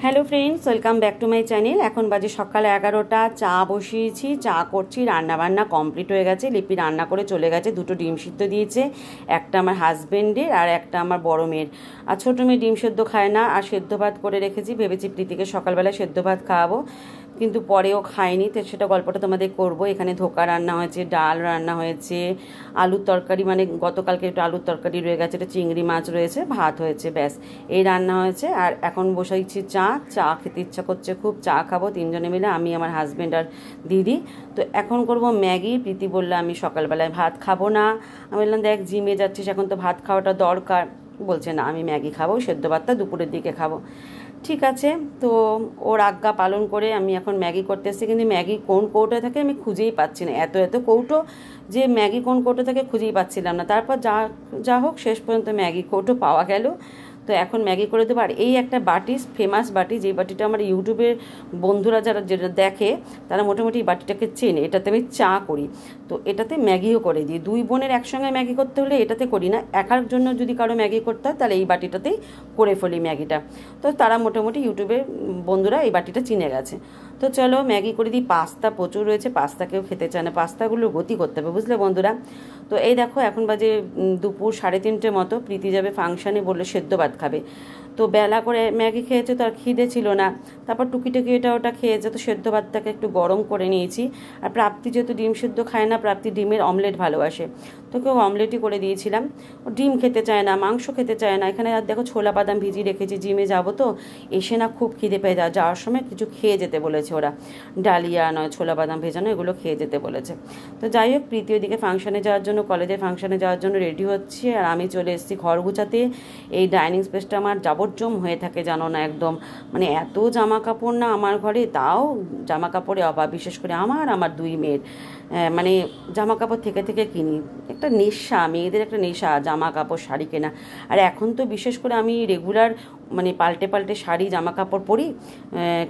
Hello friends, welcome back to my channel. এখন বাজে সকাল 11টা। চা বসিয়েছি, চা করছি, রান্নাবান্না কমপ্লিট হয়ে গেছে। লিপি রান্না করে চলে গেছে, 2টো ডিম সিদ্ধ দিয়েছে, একটা আমার হাজব্যান্ডের আর একটা আমার বড় মেয়ের। আর ছোটো মেয়ে ডিম সেদ্ধ খায় না, আর সেদ্ধ ভাত করে রেখেছি, ভেবেছি প্রীতিকে সকালবেলা সেদ্ধ ভাত খাওয়াবো, কিন্তু পরেও খায়নি, তো সেটা গল্পটা তোমাদের করবো। এখানে ধোকা রান্না হয়েছে, ডাল রান্না হয়েছে, আলুর তরকারি, মানে গতকালকে একটু আলুর তরকারি রয়ে গেছে, একটা চিংড়ি মাছ রয়েছে, ভাত হয়েছে, ব্যাস এই রান্না হয়েছে। আর এখন বসাইছি চা খেতে ইচ্ছা করছে খুব, চা খাবো তিনজনে মিলে, আমি, আমার হাজব্যান্ড আর দিদি। তো এখন করব ম্যাগি। প্রীতি বললে আমি সকালবেলায় ভাত খাবো না। আমি বললাম দেখ জিমে যাচ্ছিস, এখন তো ভাত খাওয়াটা দরকার। বলছে না, আমি ম্যাগি খাবো, সেদ্ধ ভাতটা দুপুরের দিকে খাবো। ঠিক আছে, তো ওর আজ্ঞা পালন করে আমি এখন ম্যাগি করতে এসেছি, কিন্তু ম্যাগি কোন কৌটো থাকে আমি খুঁজেই পাচ্ছি না, এত এত কৌটো যে ম্যাগি কোন কৌটো থেকে খুঁজেই পাচ্ছিলাম না। তারপর যা হোক শেষ পর্যন্ত ম্যাগি কৌটো পাওয়া গেল। তো এখন ম্যাগি করে দেবো। আর এই একটা বাটি, ফেমাস বাটি, যে বাটিটা আমার ইউটিউবের বন্ধুরা যারা যেটা দেখে তারা মোটামুটি এই বাটিটাকে চেনে, এটাতে আমি চা করি, তো এটাতে ম্যাগিও করে দিই। দুই বোনের একসঙ্গে ম্যাগি করতে হলে এটাতে করি না, একার জন্য যদি কারো ম্যাগি করতে হয় তাহলে এই বাটিটাতেই করে ফেলি ম্যাগিটা। তো তারা মোটামুটি ইউটিউবের বন্ধুরা এই বাটিটা চিনে গেছে। তো চলো ম্যাগি করে দিই। পাস্তা প্রচুর রয়েছে, পাস্তা কেউ খেতে চায় না, পাস্তাগুলো গতি করতে হবে, বুঝলে বন্ধুরা। তো এই দেখো এখন বাজে দুপুর 3:30 মতো। প্রীতি যাবে ফাংশানে, বললে সেদ্ধ ভাত খাবে, তো বেলা করে ম্যাগি খেয়েছে, তো আর খিদে ছিল না। তারপর টুকিটাকি এটা ওটা খেয়েছে, তো সেদ্ধ ভাতটাকে একটু গরম করে নিয়েছি। আর প্রাপ্তি যেহেতু ডিম সেদ্ধ খায় না, প্রাপ্তি ডিমের অমলেট ভালোবাসে, তো কেউ অমলেটই করে দিয়েছিলাম। ও ডিম খেতে চায় না, মাংস খেতে চায় না। এখানে আর দেখো ছোলা বাদাম ভিজিয়ে রেখেছি, জিমে যাবো তো এসে না খুব খিদে পেয়ে যাওয়ার সময় কিছু খেয়ে যেতে বলেছে ওরা, ডালিয়া নয় ছোলা বাদাম ভেজানো, এগুলো খেয়ে যেতে বলেছে। তো যাই হোক, প্রীতি ওইদিকে ফাংশানে যাওয়ার জন্য, কলেজের ফাংশানে যাওয়ার জন্য রেডি হচ্ছে, আর আমি চলে এসেছি ঘর গুছাতে। এই ডাইনিং স্পেসটা আমার যাবজ্জম হয়ে থাকে, জানো না, একদম মানে এত জামা কাপড় না আমার ঘরে, তাও জামা কাপড়ে অভাব, বিশেষ করে আমার দুই মেয়ের, মানে জামা কাপড় থেকে থেকে কিনি। একটা নেশা, মেয়েদের একটা নেশা জামা কাপড় শাড়ি কেনা। আর এখন তো বিশেষ করে আমি রেগুলার মানে পাল্টে পাল্টে শাড়ি জামা কাপড় পরি,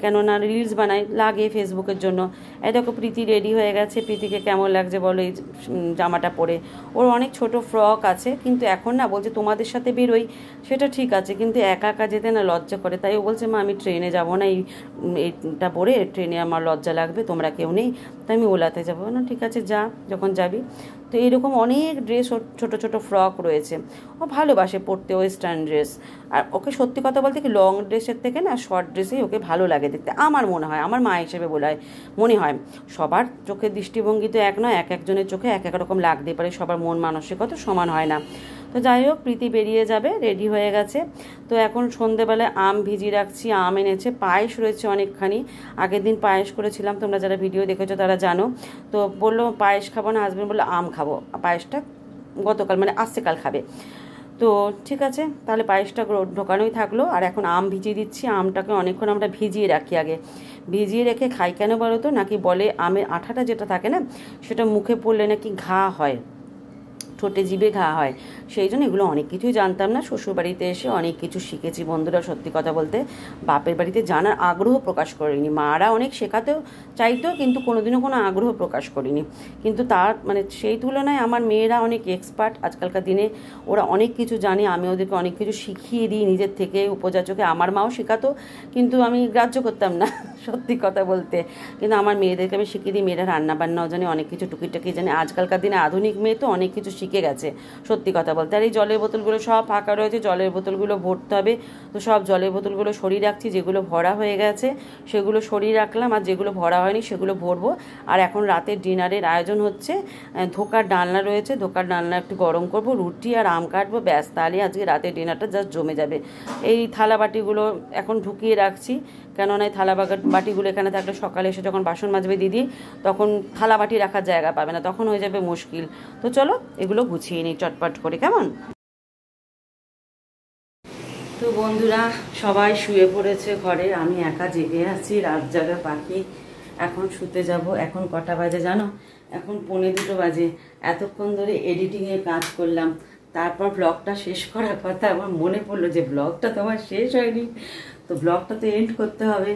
কেননা রিলস বানাই, লাগে ফেসবুকের জন্য। এই দেখো প্রীতি রেডি হয়ে গেছে। প্রীতিকে কেমন লাগছে বলো এই জামাটা পরে? ওর অনেক ছোট ফ্রক আছে, কিন্তু এখন না বলছে তোমাদের সাথে বেরোই, সেটা ঠিক আছে, কিন্তু একা একা যেতে না লজ্জা করে। তাই ও বলছে মা আমি ট্রেনে যাবো না, এইটা পরে ট্রেনে আমার লজ্জা লাগবে, তোমরা কেউ নেই, তাই আমি ওলাতে যাবো না। ঠিক আছে যা, যখন যাবি। তো এইরকম অনেক ড্রেস, ওর ছোটো ছোটো ফ্রক রয়েছে, ও ভালোবাসে পরতে ওয়েস্টার্ন ড্রেস। আর ওকে সত্যি কথা বলতে কি, লং ড্রেসের থেকে না শর্ট ড্রেসেই ওকে ভালো লাগে দেখতে, আমার মনে হয়, আমার মা হিসেবে মনে হয়। সবার চোখের দৃষ্টিভঙ্গি তো এক নয়, এক একজনের চোখে এক এক রকম লাগতে পারে, সবার মন মানসিকতা সমান হয় না। তো যাই হোক, প্রীতি বেরিয়ে যাবে, রেডি হয়ে গেছে। তো এখন সন্ধেবেলায় আম ভিজিয়ে রাখছি, আম এনেছে, পায়েস রয়েছে অনেকখানি, আগের দিন পায়েস করেছিলাম, তোমরা যারা ভিডিও দেখেছো তারা জানো। তো বললো পায়েস খাবো না, হাজব্যান্ড বললো আম খাবো, পায়েসটা গতকাল মানে আসছে কাল খাবে। তো ঠিক আছে, তাহলে পায়েসটা ঢোকানোই থাকলো। আর এখন আম ভিজিয়ে দিচ্ছি, আমটাকে অনেকক্ষণ আমরা ভিজিয়ে রাখি, আগে ভিজিয়ে রেখে খাই, কেন বলো তো, নাকি বলে আমের আঠাটা যেটা থাকে না, সেটা মুখে পড়লে নাকি ঘা হয়, ঠোঁটে জিভে ঘা হয়। সেই জন্য এগুলো অনেক কিছুই জানতাম না, শ্বশুরবাড়িতে এসে অনেক কিছু শিখেছি বন্ধুরা। সত্যি কথা বলতে বাপের বাড়িতে জানার আগ্রহ প্রকাশ করিনি, মারা অনেক শেখাতেও চাইতো, কিন্তু কোনোদিনও কোনো আগ্রহ প্রকাশ করিনি। কিন্তু তার মানে সেই তুলনায় আমার মেয়েরা অনেক এক্সপার্ট আজকালকার দিনে, ওরা অনেক কিছু জানে, আমি ওদেরকে অনেক কিছু শিখিয়ে দিই নিজের থেকে উপযাচকে। আমার মাও শেখাতো, কিন্তু আমি গ্রাহ্য করতাম না সত্যি কথা বলতে, কিন্তু আমার মেয়েদেরকে আমি শিখিয়ে দিই। মেয়েরা রান্নাবান্নাও জানে, অনেক কিছু টুকিটাকি জানে, আজকালকার দিনে আধুনিক মেয়ে তো অনেক কিছু শিখে গেছে সত্যি কথা বলতে। আর এই জলের বোতলগুলো সব ফাঁকা রয়েছে, জলের বোতলগুলো ভরতে হবে, তো সব জলের বোতলগুলো সরিয়ে রাখছি, যেগুলো ভরা হয়ে গেছে সেগুলো সরিয়ে রাখলাম, আর যেগুলো ভরা হয়নি সেগুলো ভরবো। আর এখন রাতের ডিনারের আয়োজন হচ্ছে, ধোকার ডালনা রয়েছে, ধোকার ডালনা একটু গরম করব, রুটি আর আম কাটবো, ব্যাস, তাহলে আজকে রাতের ডিনারটা জাস্ট জমে যাবে। এই থালা বাটিগুলো এখন ঢুকিয়ে রাখছি, কেননা এই থালা বাটিগুলো এখানে থাকলে সকালে এসে যখন বাসন মাজবে দিদি, তখন থালা বাটি রাখার জায়গা পাবে না, তখন হয়ে যাবে মুশকিল। তো চলো এগুলো গুছিয়ে নিই চটপট করে, কেমন? তো বন্ধুরা সবাই শুয়ে পড়েছে ঘরে, আমি একা জেগে আছি, রাত জাগা পাখি। এখন শুতে যাব। এখন কটা বাজে জানো? এখন 1:45 বাজে। এতক্ষণ ধরে এডিটিংয়ের কাজ করলাম, তারপর ব্লগটা শেষ করার কথা, আমার মনে পড়লো যে ব্লগটা তো আমার শেষ হয়নি, তো ব্লগটা তো এন্ড করতে হবে।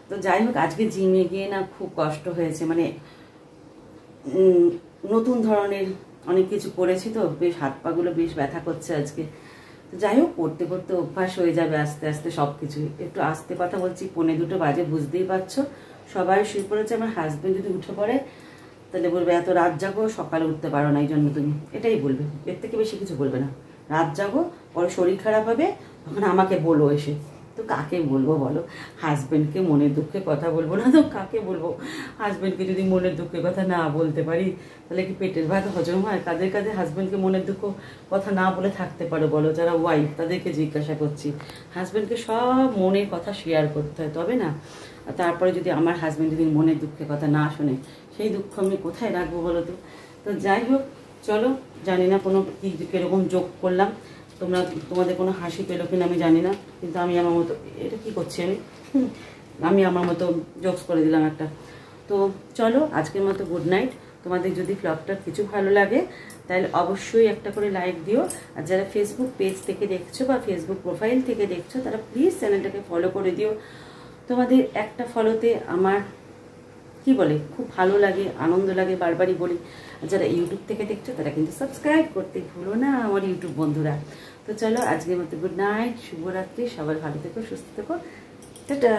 তো যাই হোক, আজকে জিমে গিয়ে না খুব কষ্ট হয়েছে, মানে নতুন ধরনের অনেক কিছু করেছি, তো বেশ হাত পাগুলো বেশ ব্যথা করছে আজকে। যাই হোক, করতে করতে অভ্যাস হয়ে যাবে আস্তে আস্তে সব কিছুই। একটু আস্তে কথা বলছি, 1:45 বাজে, বুঝতেই পারছো। সবাই শুয়ে পড়েছে। আমার হাজব্যান্ড যদি উঠে পড়ে তাহলে বলবে এত রাত জাগো, সকালে উঠতে পারো না, এই জন্য তুমি, এটাই বলবে। এর থেকে বেশি কিছু বলবে না। রাত জাগো, পরে শরীর খারাপ হবে, তখন আমাকে বলো এসে। তো কাকে বলবো বলো? হাজব্যান্ডকে মনের দুঃখে কথা বলবো না তো কাকে বলবো? হাজব্যান্ডকে যদি মনের দুঃখের কথা না বলতে পারি তাহলে কি পেটের ভাত হজম হয়? কাদের কাদের হাজব্যান্ডকে মনের দুঃখ কথা না বলে থাকতে পারো বলো? যারা ওয়াইফ তাদেরকে জিজ্ঞাসা করছি। হাজব্যান্ডকে সব মনের কথা শেয়ার করতে হয়, তবে না। আর তারপরে যদি আমার হাজব্যান্ড যদি মনের দুঃখের কথা না শোনে, সেই দুঃখ আমি কোথায় রাখবো বলো তো? তো যাই হোক, চলো। জানি না কোনো কীরকম যোগ করলাম, তোমাদের কোনো হাসি পেলো কিনা আমি জানি না, কিন্তু আমি আমার মতো, এটা কি করছি আমি আমার মতো জোকস করে দিলাম একটা। তো চলো, আজকের মতো গুড নাইট। তোমাদের যদি ব্লগটা কিছু ভালো লাগে তাহলে অবশ্যই একটা করে লাইক দিও। আর যারা ফেসবুক পেজ থেকে দেখছো বা ফেসবুক প্রোফাইল থেকে দেখছো তারা প্লিজ চ্যানেলটাকে ফলো করে দিও। তোমাদের একটা ফলোতে আমার কি বলে খুব ভালো লাগে, আনন্দ লাগে, বারবারই বলি। আর যারা ইউটিউব থেকে দেখছো তারা কিন্তু সাবস্ক্রাইব করতে ভুলো না আমার ইউটিউব বন্ধুরা। তো চলো, আজকের মতো গুড নাইট, শুভরাত্রি, সবাই ভালো থেকো, সুস্থ থেকো, টাটা।